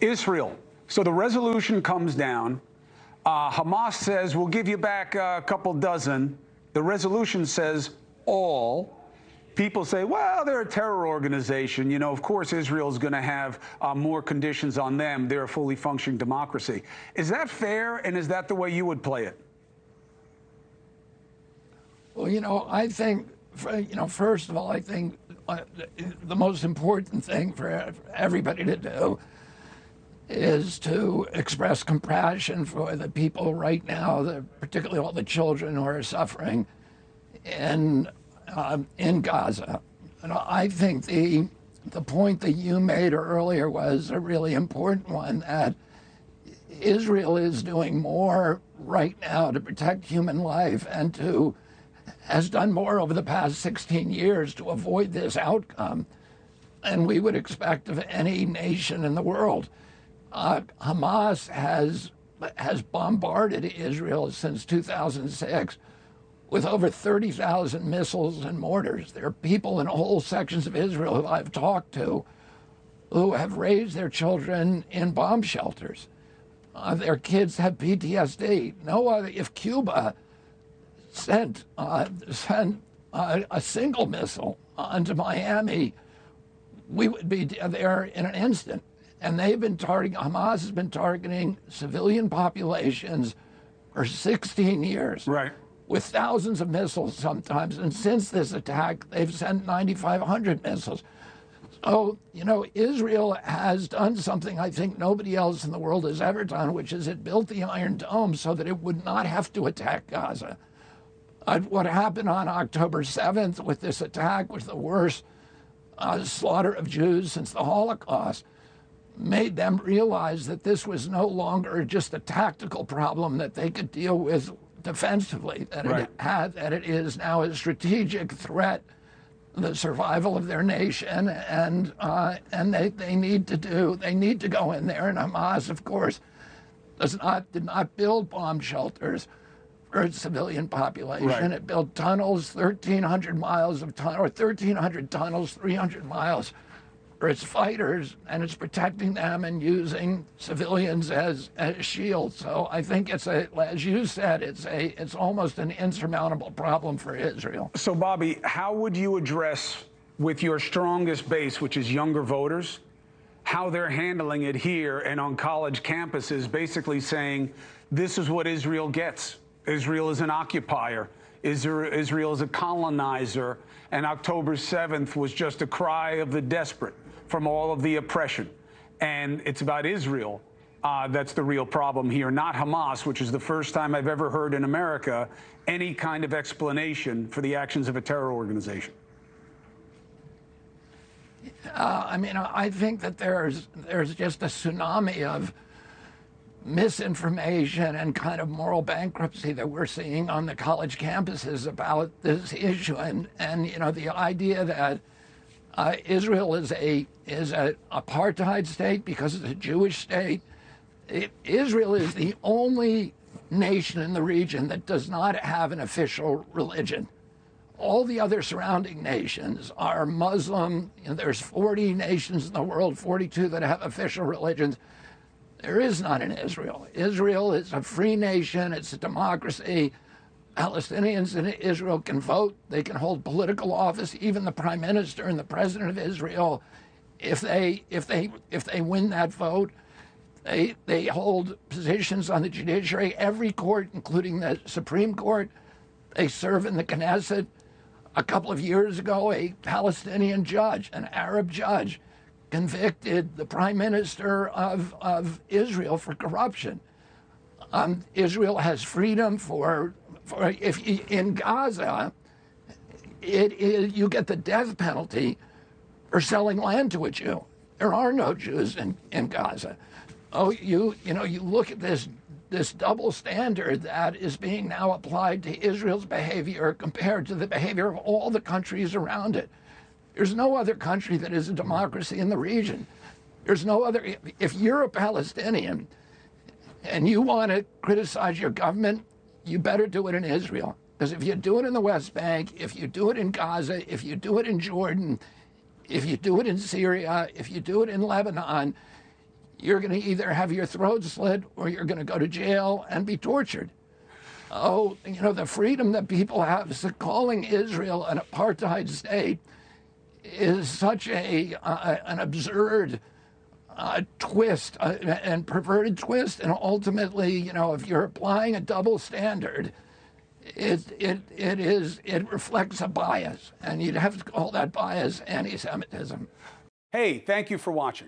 Israel. So the resolution comes down. Hamas says, we'll give you back a couple dozen. The resolution says all. People say, well, they're a terror organization. You know, of course, Israel's going to have more conditions on them. They're a fully functioning democracy. Is that fair? And is that the way you would play it? Well, you know, I think, first of all, I think the most important thing for everybody to do is to express compassion for the people right now, particularly all the children who are suffering in Gaza. And I think the point that you made earlier was a really important one, that Israel is doing more right now to protect human life and has done more over the past 16 years to avoid this outcome than we would expect of any nation in the world. Hamas has bombarded Israel since 2006 with over 30,000 missiles and mortars. There are people in whole sections of Israel who I've talked to who have raised their children in bomb shelters. Their kids have PTSD. If Cuba sent a single missile onto Miami, we would be there in an instant. And Hamas has been targeting civilian populations for 16 years. Right. With thousands of missiles sometimes. And since this attack, they've sent 9,500 missiles. So, you know, Israel has done something I think nobody else in the world has ever done, which is it built the Iron Dome so that it would not have to attack Gaza. What happened on October 7th with this attack was the worst slaughter of Jews since the Holocaust, made them realize that this was no longer just a tactical problem that they could deal with defensively, that it is now a strategic threat, the survival of their nation, and they need to go in there. And Hamas, of course, did not build bomb shelters for its civilian population. Right. It built tunnels, 1,300 miles of tunnel, or 1,300 tunnels, 300 miles for its fighters, and it's protecting them and using civilians as shields. So I think as you said, it's almost an insurmountable problem for Israel. So, Bobby, how would you address, with your strongest base, which is younger voters, how they're handling it here and on college campuses, basically saying this is what Israel gets? Israel is an occupier. Israel is a colonizer. And October 7th was just a cry of the desperate from all of the oppression. And it's about Israel. That's the real problem here, not Hamas, which is the first time I've ever heard in America any kind of explanation for the actions of a terror organization. I think that there's just a tsunami of misinformation and kind of moral bankruptcy that we're seeing on the college campuses about this issue, and you know, the idea that Israel is an apartheid state because it's a Jewish state. Israel is the only nation in the region that does not have an official religion. All the other surrounding nations are Muslim. You know, there's 40 nations in the world, 42 that have official religions. There is none in Israel. Israel is a free nation. It's a democracy. Palestinians in Israel can vote. They can hold political office. Even the prime minister and the president of Israel, if they win that vote, they hold positions on the judiciary. Every court, including the Supreme Court, they serve in the Knesset. A couple of years ago, a Palestinian judge, an Arab judge, convicted the prime minister of Israel for corruption. Israel has freedom in Gaza, you get the death penalty for selling land to a Jew. There are no Jews in Gaza. Oh, you look at this double standard that is being now applied to Israel's behavior compared to the behavior of all the countries around it. There's no other country that is a democracy in the region. There's no other. If you're a Palestinian and you want to criticize your government, you better do it in Israel. Because if you do it in the West Bank, if you do it in Gaza, if you do it in Jordan, if you do it in Syria, if you do it in Lebanon, you're going to either have your throat slit or you're going to go to jail and be tortured. Oh, you know, the freedom that people have, so calling Israel an apartheid state is such an absurd twist and perverted twist. And ultimately, you know, if you're applying a double standard, it reflects a bias, and you'd have to call that bias anti-Semitism. Hey, thank you for watching.